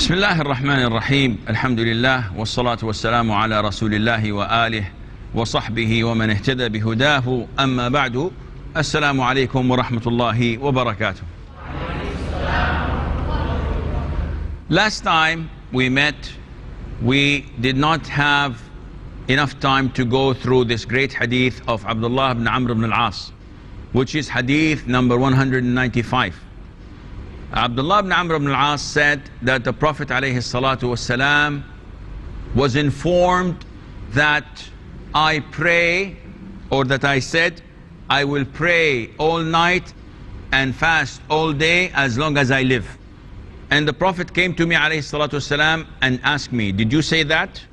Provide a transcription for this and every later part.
بسم الله الرحمن الرحيم الحمد لله والصلاة والسلام على رسول الله وآله وصحبه ومن اهتدى بهداه أما بعد السلام عليكم ورحمة الله وبركاته. Last time we met, we did not have enough time to go through this great hadith of Abdullah ibn Amr ibn al-As, which is hadith number 195. Abdullah ibn Amr ibn al-As said that the Prophet ﷺ was informed that I pray, or that I said, I will pray all night and fast all day as long as I live. And the Prophet came to me ﷺ and asked me, did you say that?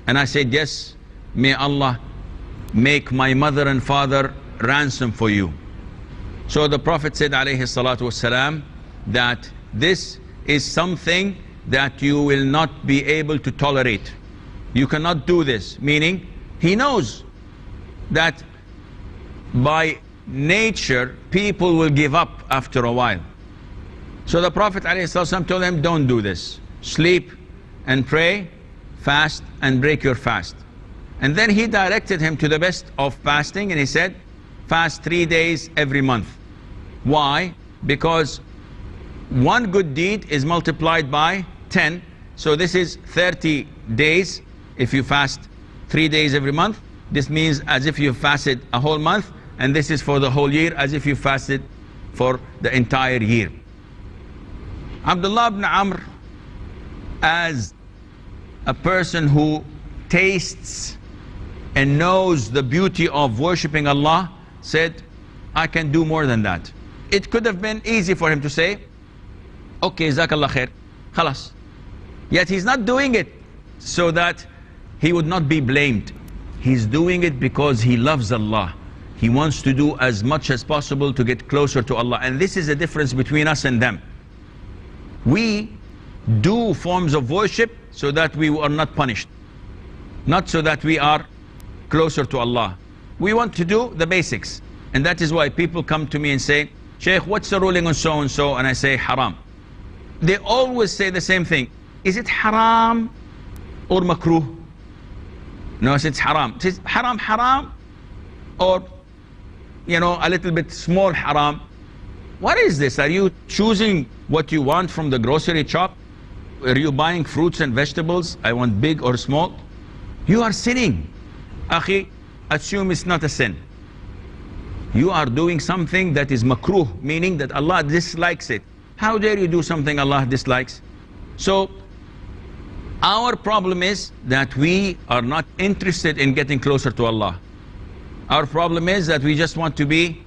And I said, yes. May Allah make my mother and father ransom for you. So the Prophet said ﷺ that this is something that you will not be able to tolerate. You cannot do this, meaning he knows that by nature people will give up after a while. So the Prophet ﷺ told him, don't do this. Sleep and pray, fast and break your fast. And then he directed him to the best of fasting, and he said, fast 3 days every month. Why? Because one good deed is multiplied by 10. So this is 30 days if you fast 3 days every month. This means as if you fasted a whole month, and this is for the whole year, as if you fasted for the entire year. Abdullah ibn Amr, as a person who tastes and knows the beauty of worshipping Allah, said, I can do more than that. It could have been easy for him to say, okay, jazakallah khair, khalas. Yet he's not doing it so that he would not be blamed. He's doing it because he loves Allah. He wants to do as much as possible to get closer to Allah. And this is the difference between us and them. We do forms of worship so that we are not punished, not so that we are closer to Allah. We want to do the basics. And that is why people come to me and say, Shaykh, what's the ruling on so and so? And I say, haram. They always say the same thing. Is it haram or makruh? No, it's haram. It's haram, haram, or, you know, a little bit small haram. What is this? Are you choosing what you want from the grocery shop? Are you buying fruits and vegetables? I want big or small. You are sinning. Akhi, assume it's not a sin. You are doing something that is makruh, meaning that Allah dislikes it. How dare you do something Allah dislikes? So our problem is that we are not interested in getting closer to Allah. Our problem is that we just want to be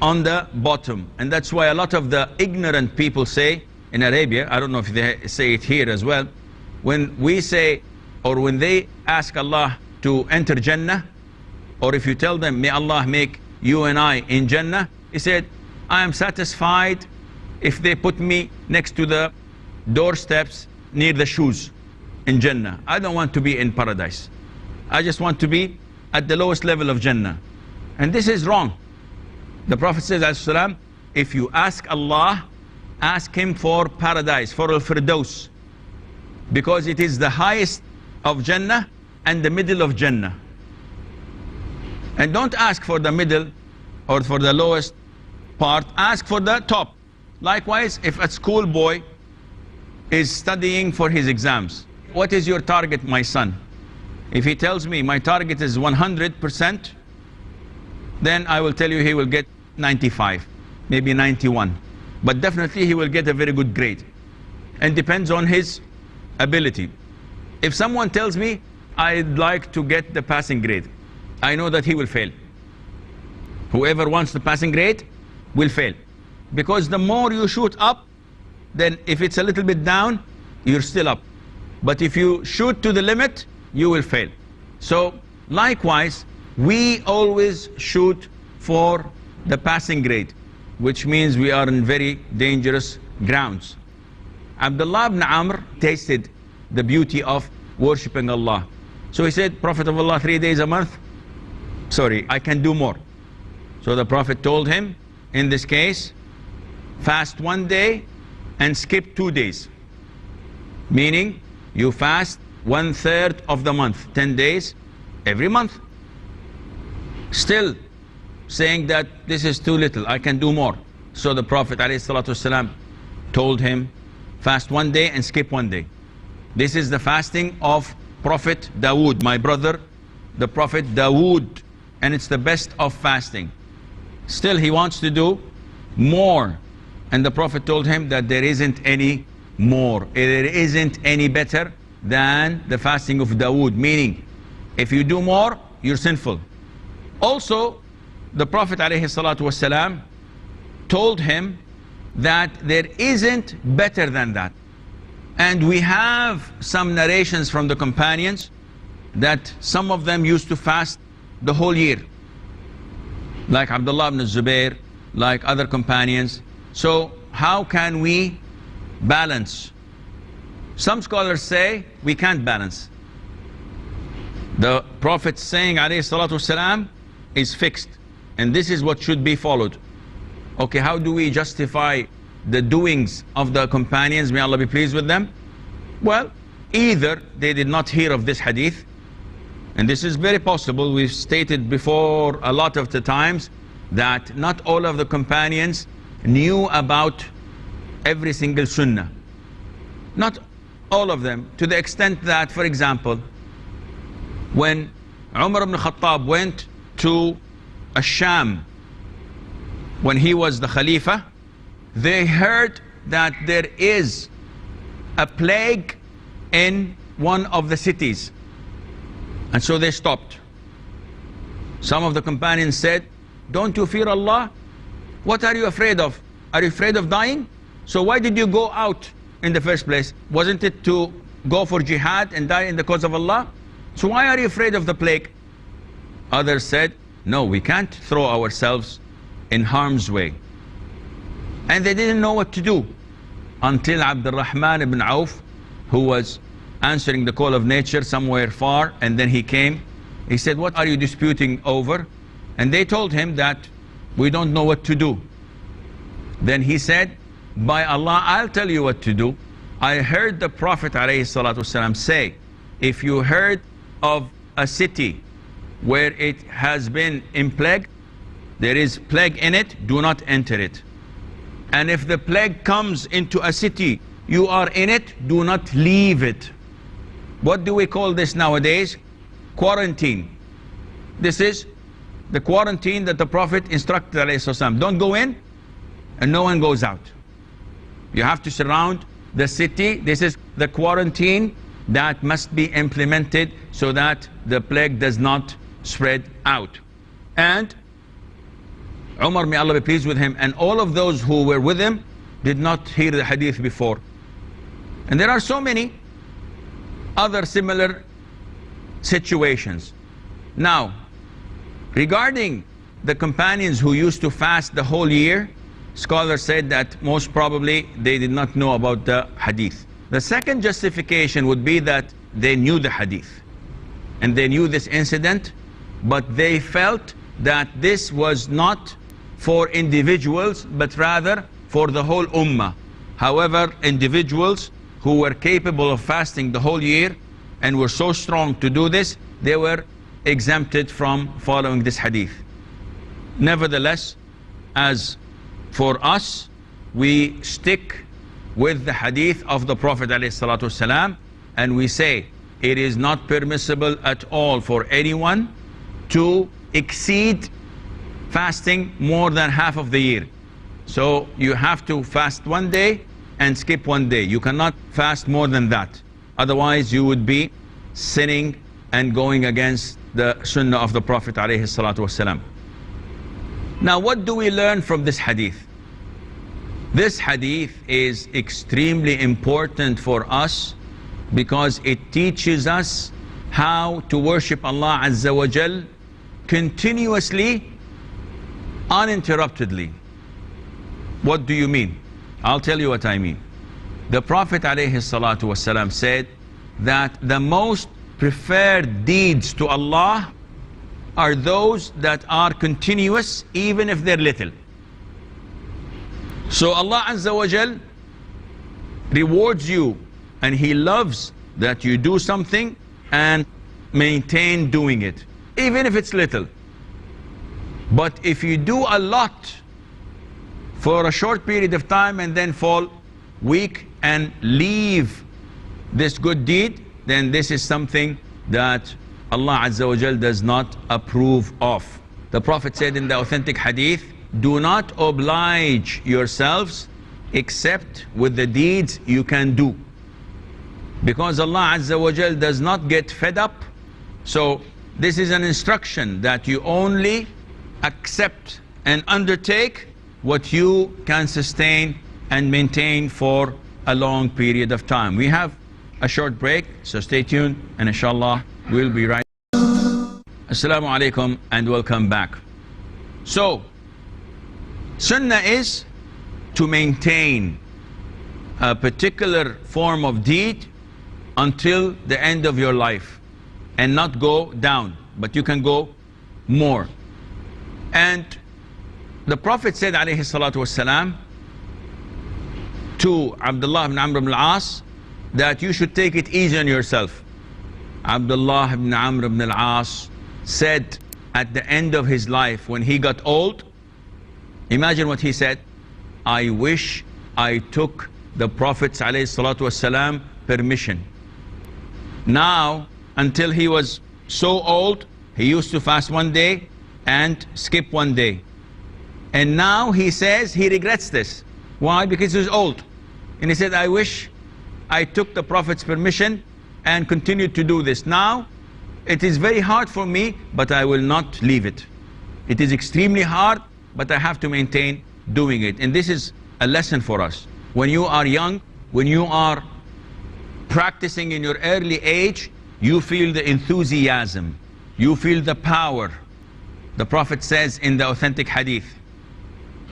on the bottom. And that's why a lot of the ignorant people say in Arabia, I don't know if they say it here as well, when we say, or when they ask Allah to enter Jannah, or if you tell them, may Allah make you and I in Jannah, he said, I am satisfied if they put me next to the doorsteps near the shoes in Jannah. I don't want to be in paradise. I just want to be at the lowest level of Jannah. And this is wrong. The Prophet says, ﷺ, if you ask Allah, ask Him for paradise, for al-Firdaus, because it is the highest of Jannah and the middle of Jannah. And don't ask for the middle or for the lowest part, ask for the top. Likewise, if a schoolboy is studying for his exams, what is your target, my son? If he tells me my target is 100%, then I will tell you he will get 95, maybe 91. But definitely he will get a very good grade. And depends on his ability. If someone tells me, I'd like to get the passing grade, I know that he will fail. Whoever wants the passing grade will fail. Because the more you shoot up, then if it's a little bit down, you're still up. But if you shoot to the limit, you will fail. So likewise, we always shoot for the passing grade, which means we are in very dangerous grounds. Abdullah ibn Amr tasted the beauty of worshipping Allah. So he said, Prophet of Allah, 3 days a month? Sorry, I can do more. So the Prophet told him, in this case, fast 1 day and skip 2 days. Meaning, you fast 1/3 of the month, 10 days every month. Still saying that this is too little, I can do more. So the Prophet ﷺ told him, fast 1 day and skip 1 day. This is the fasting of Prophet Dawood, my brother, the Prophet Dawood, and it's the best of fasting. Still he wants to do more, and the Prophet told him that there isn't any more, there isn't any better than the fasting of Dawood, meaning if you do more, you're sinful. Also, the Prophet ﷺ told him that there isn't better than that. And we have some narrations from the companions that some of them used to fast the whole year, like Abdullah ibn Zubair, like other companions. So how can we balance? Some scholars say we can't balance. The Prophet saying ﷺ is fixed, and this is what should be followed. Okay, how do we justify the doings of the companions, may Allah be pleased with them? Well, either they did not hear of this hadith, and this is very possible. We've stated before a lot of the times that not all of the companions knew about every single sunnah. Not all of them, to the extent that, for example, when Umar ibn Khattab went to Sham, when he was the Khalifa, they heard that there is a plague in one of the cities, and so they stopped. Some of the companions said, don't you fear Allah? What are you afraid of? Are you afraid of dying? So why did you go out in the first place? Wasn't it to go for jihad and die in the cause of Allah? So why are you afraid of the plague? Others said, no, we can't throw ourselves in harm's way. And they didn't know what to do until Abdul Rahman ibn Auf, who was answering the call of nature somewhere far, and then he came. He said, what are you disputing over? And they told him that we don't know what to do. Then he said, by Allah, I'll tell you what to do. I heard the Prophet ﷺ say, if you heard of a city where it has been in plague, there is plague in it, do not enter it. And if the plague comes into a city, you are in it, do not leave it. What do we call this nowadays? Quarantine. This is the quarantine that the Prophet instructed ﷺ. Don't go in, and no one goes out. You have to surround the city. This is the quarantine that must be implemented so that the plague does not spread out. And Umar, may Allah be pleased with him, and all of those who were with him did not hear the hadith before. And there are so many other similar situations. Now, regarding the companions who used to fast the whole year, scholars said that most probably they did not know about the hadith. The second justification would be that they knew the hadith and they knew this incident, but they felt that this was not for individuals but rather for the whole ummah. However, individuals who were capable of fasting the whole year and were so strong to do this, they were exempted from following this hadith. Nevertheless, as for us, we stick with the hadith of the Prophet ﷺ, and we say it is not permissible at all for anyone to exceed fasting more than half of the year. So you have to fast 1 day and skip 1 day. You cannot fast more than that. Otherwise you would be sinning and going against the sunnah of the Prophet ﷺ. Now, what do we learn from this hadith? This hadith is extremely important for us because it teaches us how to worship Allah Azza wa Jal continuously, uninterruptedly. What do you mean? I'll tell you what I mean. The Prophet ﷺ said that the most preferred deeds to Allah are those that are continuous, even if they're little. So Allah Azza wa Jal rewards you And He loves that you do something and maintain doing it, even if it's little. But if you do a lot for a short period of time and then fall weak and leave this good deed, then this is something that Allah Azza wa Jal does not approve of. The Prophet said in the authentic hadith, do not oblige yourselves except with the deeds you can do. Because Allah Azza wa Jal does not get fed up. So this is an instruction that you only accept and undertake what you can sustain and maintain for a long period of time. We have a short break, so stay tuned, and inshallah we'll be right. Assalamu alaikum and welcome back. So sunnah is to maintain a particular form of deed until the end of your life and not go down, but you can go more. And the Prophet said alayhi salatu wassalam to Abdullah ibn Amr ibn al-As that you should take it easy on yourself. Abdullah ibn Amr ibn al-As said at the end of his life when he got old, imagine what he said, I wish I took the Prophet's alayhi salatu wassalam permission. Now, until he was so old, he used to fast one day and skip one day. And now he says he regrets this. Why? Because he's old. And he said, I wish I took the Prophet's permission and continued to do this. Now, it is very hard for me, but I will not leave it. It is extremely hard, but I have to maintain doing it. And this is a lesson for us. When you are young, when you are practicing in your early age, you feel the enthusiasm, you feel the power. The Prophet says in the authentic hadith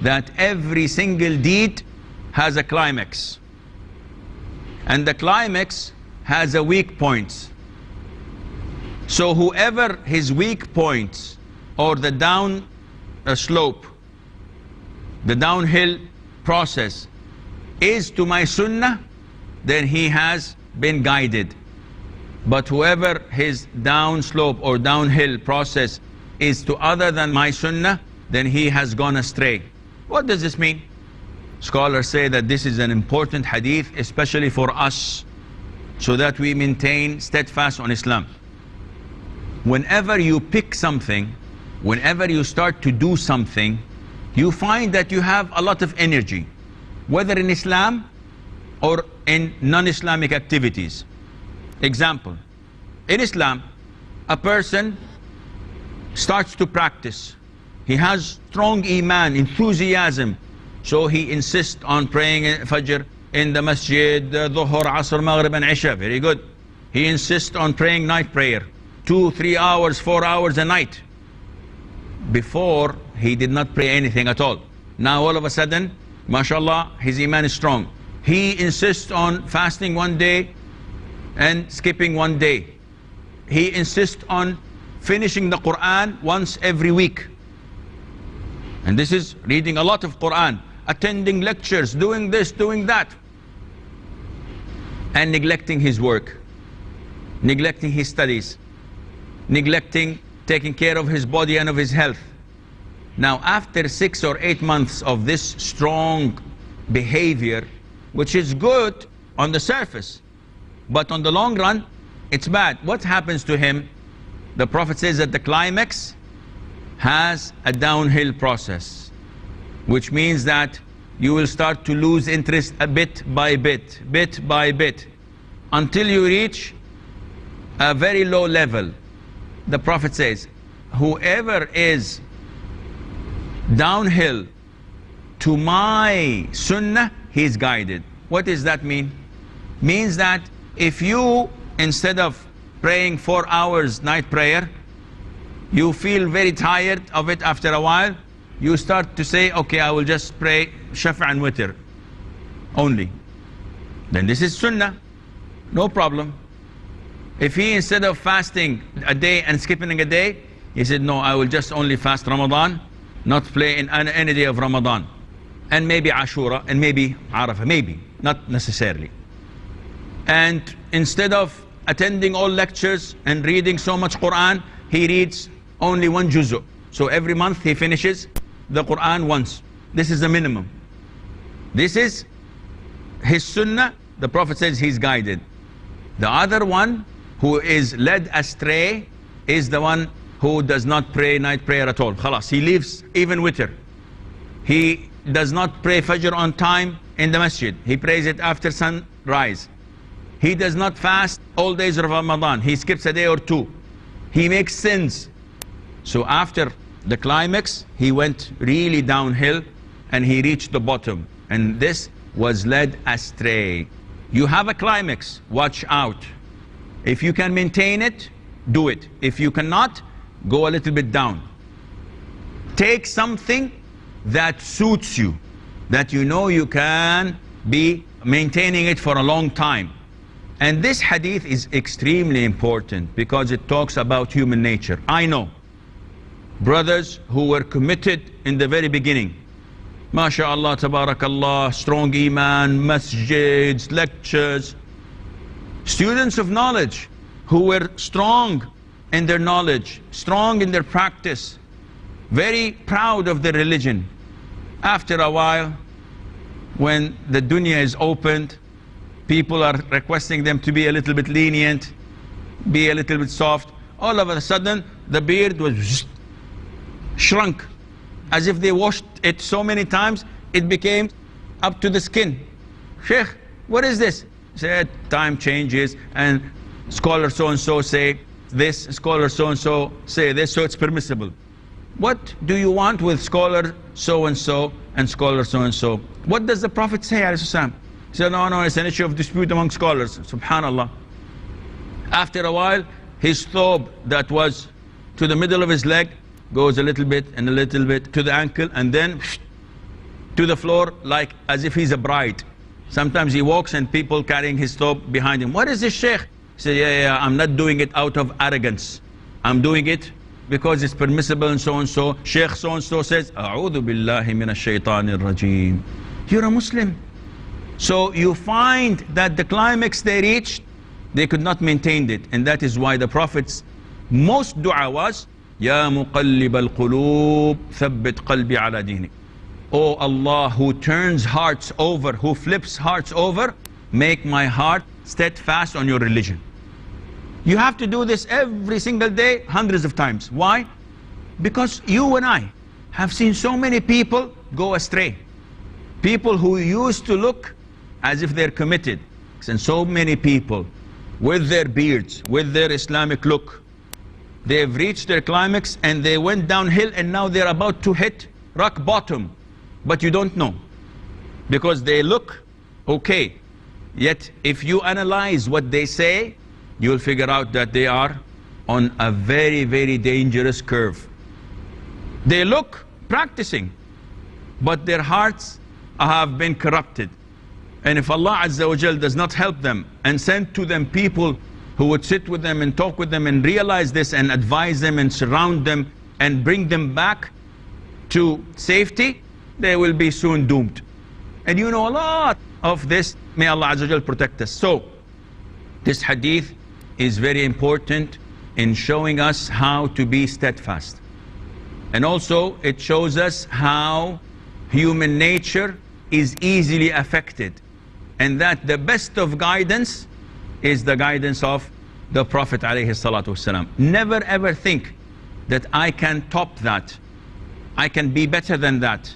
that every single deed has a climax, and the climax has a weak point. So whoever his weak points or the down slope, the downhill process is to my sunnah, then he has been guided. But whoever his down slope or downhill process is to other than my sunnah, then he has gone astray. What does this mean? Scholars say that this is an important hadith, especially for us, so that we maintain steadfast on Islam. Whenever you pick something, whenever you start to do something, you find that you have a lot of energy, whether in Islam or in non-Islamic activities. Example, in Islam, a person starts to practice. He has strong iman, enthusiasm, so he insists on praying Fajr in the masjid, Dhuhr, Asr, Maghrib and Isha. Very good. He insists on praying night prayer, 2, 3 hours, 4 hours a night. Before, he did not pray anything at all. Now all of a sudden, mashallah, his iman is strong. He insists on fasting one day and skipping one day. He insists on finishing the Quran once every week. And this is reading a lot of Quran, attending lectures, doing this, doing that. And neglecting his work, neglecting his studies, neglecting taking care of his body and of his health. Now after 6 or 8 months of this strong behavior, which is good on the surface, but on the long run, it's bad. What happens to him? The Prophet says that the climax has a downhill process, which means that you will start to lose interest a bit by bit, bit by bit, until you reach a very low level. The Prophet says, whoever is downhill to my sunnah, he is guided. What does that mean? Means that if you, instead of praying 4 hours night prayer, you feel very tired of it after a while, you start to say, okay, I will just pray Shafa and Witr only. Then this is sunnah, no problem. If he, instead of fasting a day and skipping a day, he said, no, I will just only fast Ramadan, not play in any day of Ramadan, and maybe Ashura, and maybe Arafah, maybe, not necessarily. And instead of attending all lectures and reading so much Quran, he reads only one juzu. So every month he finishes the Quran once. This is the minimum. This is his sunnah. The Prophet says he's guided. The other one who is led astray is the one who does not pray night prayer at all. Khalas, he leaves even witr. He does not pray Fajr on time in the masjid. He prays it after sunrise. He does not fast all days of Ramadan. He skips a day or two. He makes sins. So after the climax, he went really downhill and he reached the bottom. And this was led astray. You have a climax, watch out. If you can maintain it, do it. If you cannot, go a little bit down. Take something that suits you, that you know you can be maintaining it for a long time. And this hadith is extremely important because it talks about human nature. I know brothers who were committed in the very beginning. MashaAllah, tabarakallah, strong iman, masjids, lectures. Students of knowledge who were strong in their knowledge, strong in their practice, very proud of their religion. After a while, when the dunya is opened, people are requesting them to be a little bit lenient, be a little bit soft. All of a sudden, the beard was shrunk. As if they washed it so many times, it became up to the skin. Sheikh, what is this? He said, time changes, and scholar so-and-so say this, scholar so-and-so say this, so it's permissible. What do you want with scholar so-and-so and scholar so-and-so? What does the Prophet say, alayhi salam? He said, no, it's an issue of dispute among scholars. Subhanallah. After a while, his thobe that was to the middle of his leg goes a little bit and a little bit to the ankle, and then to the floor, like as if he's a bride. Sometimes he walks and people carrying his thobe behind him. What is this, Sheikh? He said, yeah, I'm not doing it out of arrogance. I'm doing it because it's permissible and so. Sheikh so-and-so says, A'udhu billahi minash shaitanir rajim. You're a Muslim. So you find that the climax they reached, they could not maintain it. And that is why the Prophet's most dua was, Ya muqallib al-qulub, thabbit qalbi ala dinik. Oh Allah, who turns hearts over, who flips hearts over, make my heart steadfast on your religion. You have to do this every single day, hundreds of times. Why? Because you and I have seen so many people go astray. People who used to look as if they're committed. And so many people with their beards, with their Islamic look, they've reached their climax and they went downhill, and now they're about to hit rock bottom. But you don't know, because they look okay. Yet if you analyze what they say, you'll figure out that they are on a very, very dangerous curve. They look practicing, but their hearts have been corrupted. And if Allah Azza wa Jal does not help them and send to them people who would sit with them and talk with them and realize this and advise them and surround them and bring them back to safety, they will be soon doomed. And you know a lot of this. May Allah Azza wa Jal protect us. So this hadith is very important in showing us how to be steadfast. And also it shows us how human nature is easily affected, and that the best of guidance is the guidance of the Prophet ﷺ. Never ever think that I can top that, I can be better than that.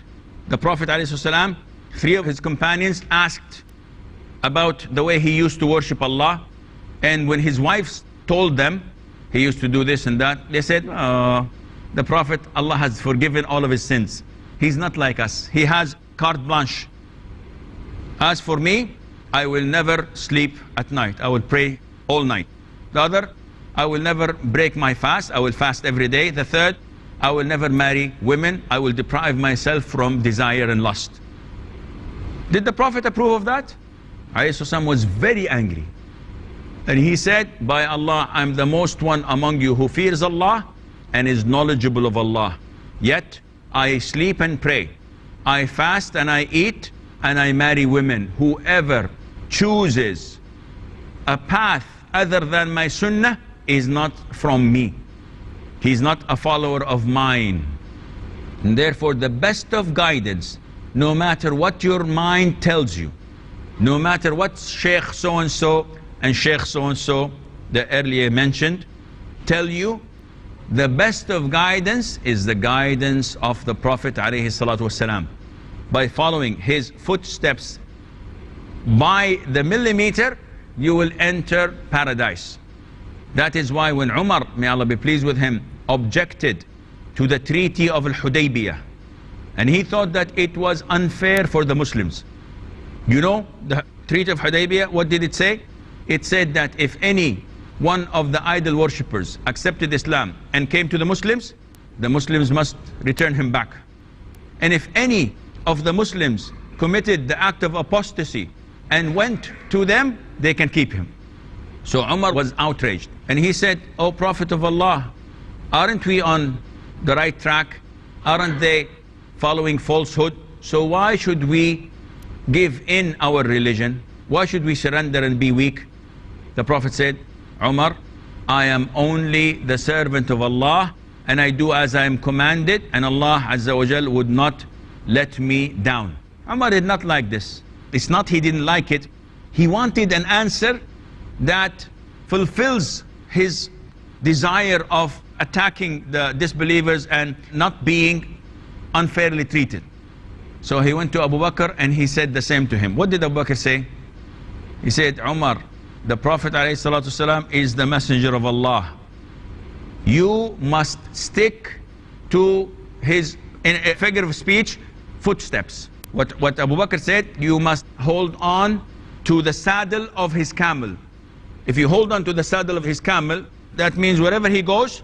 The Prophet ﷺ, 3 of his companions asked about the way he used to worship Allah, and when his wives told them he used to do this and that, they said, oh, the Prophet, Allah has forgiven all of his sins. He's not like us. He has carte blanche. As for me, I will never sleep at night. I will pray all night. The other, I will never break my fast. I will fast every day. The third, I will never marry women. I will deprive myself from desire and lust. Did the Prophet approve of that? Alayhi was very angry. And he said, by Allah, I'm the most one among you who fears Allah and is knowledgeable of Allah. Yet, I sleep and pray. I fast and I eat and I marry women. Whoever chooses a path other than my sunnah is not from me. He's not a follower of mine. And therefore the best of guidance, no matter what your mind tells you, no matter what Sheikh so-and-so and Sheikh so-and-so, the earlier mentioned, tell you, the best of guidance is the guidance of the Prophet ﷺ. By following his footsteps by the millimeter, you will enter paradise. That is why when Umar, may Allah be pleased with him, objected to the treaty of Al-Hudaybiyah, and he thought that it was unfair for the Muslims. You know, the treaty of Hudaybiyah, what did it say? It said that if any one of the idol worshippers accepted Islam and came to the Muslims must return him back. And if any of the Muslims committed the act of apostasy and went to them, they can keep him. So Umar was outraged, and he said, "O Prophet of Allah, aren't we on the right track? Aren't they following falsehood? So why should we give in our religion? Why should we surrender and be weak?" The Prophet said, "Umar, I am only the servant of Allah, and I do as I am commanded, and Allah Azza wa Jal would not let me down." Umar did not like this. It's not he didn't like it. He wanted an answer that fulfills his desire of attacking the disbelievers and not being unfairly treated. So he went to Abu Bakr and he said the same to him. What did Abu Bakr say? He said, "Umar, the Prophet ﷺ is the messenger of Allah. You must stick to his, in a figure of speech, footsteps." What Abu Bakr said, you must hold on to the saddle of his camel. If you hold on to the saddle of his camel, that means wherever he goes,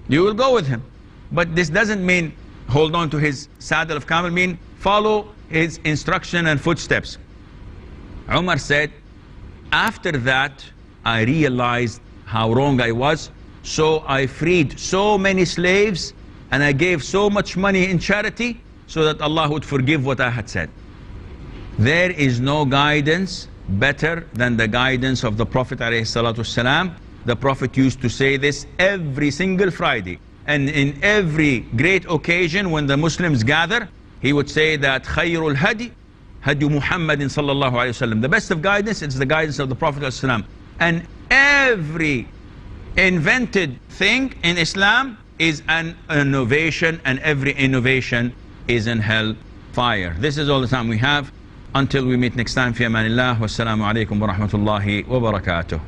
you will go with him. But this doesn't mean hold on to his saddle of camel, mean follow his instruction and footsteps. Umar said, after that, I realized how wrong I was, so I freed so many slaves and I gave so much money in charity so that Allah would forgive what I had said. There is no guidance better than the guidance of the Prophet ﷺ. The Prophet used to say this every single Friday, and in every great occasion when the Muslims gather, he would say that Khayrul Hadi Hadi Muhammadin sallallahu alayhi wa sallam. The best of guidance is the guidance of the Prophet ﷺ. And every invented thing in Islam is an innovation, and every innovation is in hell fire. This is all the time we have. Until we meet next time, fi amanillah, wassalamu alaikum wa rahmatullahi wa barakatuh.